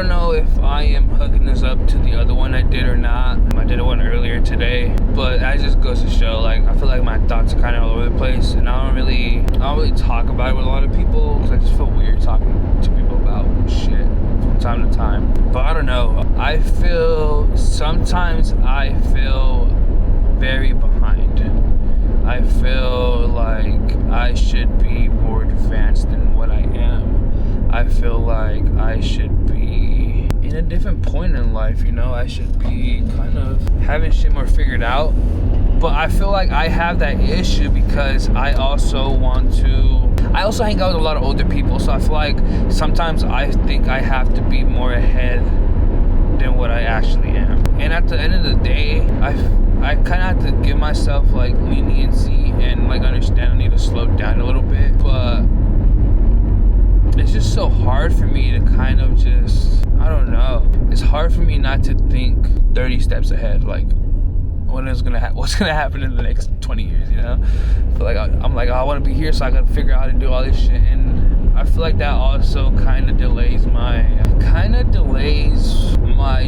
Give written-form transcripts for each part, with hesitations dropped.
don't know if I am hooking this up to the other one I did or not. I did one earlier today, but that just goes to show, like, I feel like my thoughts are kind of all over the place, and I don't really talk about it with a lot of people because I just feel weird talking to people about shit from time to time. But I don't know. Sometimes I feel very behind. I feel like I should be more advanced than what I am. I feel like I should be in a different point in life, you know? I should be kind of having shit more figured out. But I feel like I have that issue because I also hang out with a lot of older people, so I feel like sometimes I think I have to be more ahead than what I actually am. And at the end of the day, I kind of have to give myself like leniency and like understand I need to slow down a little bit. But it's just so hard for me to kind of just, I don't know. It's hard for me not to think 30 steps ahead, like what's gonna happen in the next 20 years, you know? I feel like I'm like, oh, I want to be here, so I gotta figure out how to do all this shit. And I feel like that also kind of delays my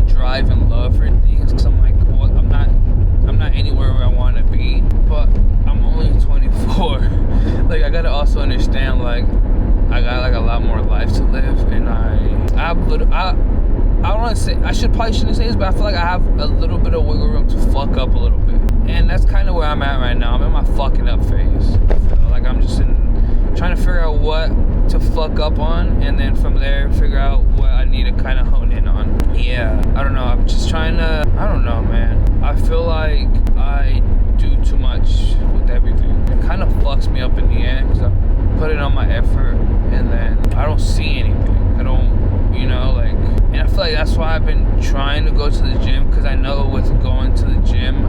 drive and love for things, because I'm like, well, I'm not anywhere where I want to be, but I'm only 24. Like, I gotta also understand, like, I got like a lot more life to live, and I don't want to say, probably shouldn't say this, but I feel like I have a little bit of wiggle room to fuck up a little bit, and that's kind of where I'm at right now. I'm in my fucking up phase. Like, I'm just trying to figure out what to fuck up on, and then from there figure out what I need to kind of hone in on. Yeah, I don't know. I'm just trying to, I don't know, man. I feel like I do too much with everything. It kind of fucks me up in the end because I put in all my effort and then I don't see anything. I don't, you know, like, and I feel like that's why I've been trying to go to the gym, because I know with going to the gym,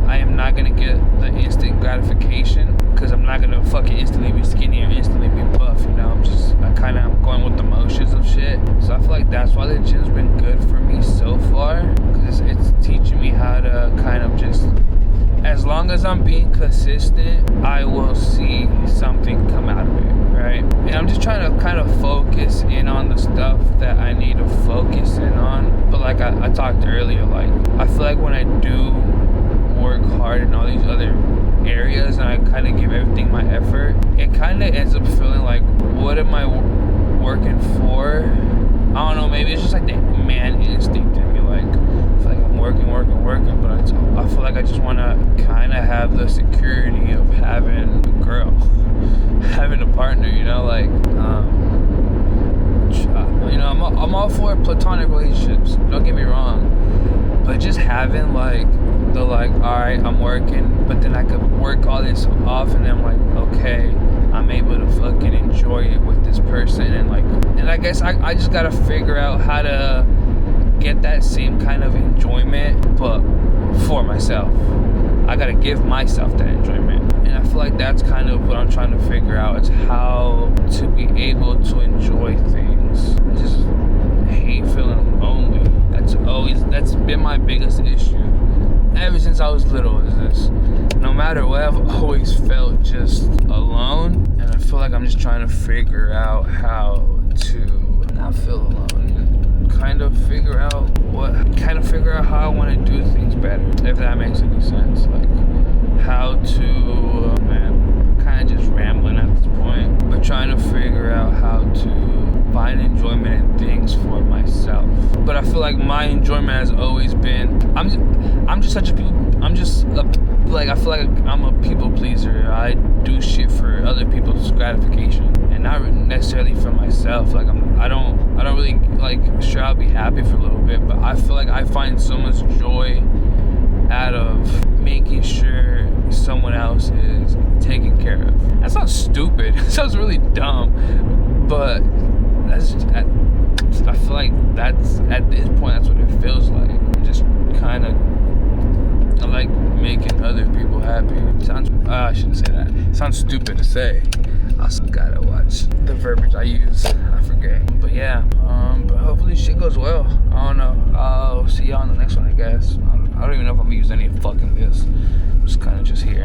I am not going to get the instant gratification, because I'm not going to fucking instantly be skinny or instantly be buff, you know? I'm going with the motions of shit. So I feel like that's why the gym's been good for me so far, because it's teaching me how to kind of just, as long as I'm being consistent, I will see something come out of it, right? And I'm just trying to kind of focus in on the stuff that I need to focus in on. But like I talked earlier, like, I feel like when I do work hard in all these other areas and I kind of give everything my effort, it kind of ends up feeling like, what am I working for? I don't know, maybe it's just like the man instinct in me. Like, I feel like I'm working, but I feel like I just want to kind of have the security of having a girl, having a partner, you know? Like, you know, I'm all for platonic relationships, don't get me wrong, but just having like the, like, alright, I'm working, but then I could work all this off, and then I'm like, okay, I'm able to fucking enjoy it with this person, and I guess I just gotta figure out how to get that same kind of enjoyment, but for myself. I gotta give myself that enjoyment, and I feel like that's kind of what I'm trying to figure out, is how to be able to enjoy things. I just hate feeling lonely. That's been my biggest issue ever since I was little, is this. No matter what, I've always felt just alone, and I feel like I'm just trying to figure out how to not feel alone, and kind of figure out how I want to do things better, if that makes any sense. Like, how to, man, I'm kind of just rambling at this point, but trying to figure out how to find enjoyment in things for myself. But I feel like my enjoyment has always been, I feel like I'm a people pleaser. I do shit for other people's gratification, and not necessarily for myself. Like, I don't really, like, sure, I'll be happy for a little bit, but I feel like I find so much joy out of making sure someone else is taken care of. That sounds stupid. It sounds really dumb, but that's just, I feel like that's, at this point, that's what it feels like. I'm just kind of, I like making other people happy. I shouldn't say that. It sounds stupid to say. I also gotta watch the verbiage I use. I forget. But yeah, but hopefully shit goes well. I don't know. I'll see y'all on the next one, I guess. I don't even know if I'm gonna use any fucking this. I'm just kind of just here.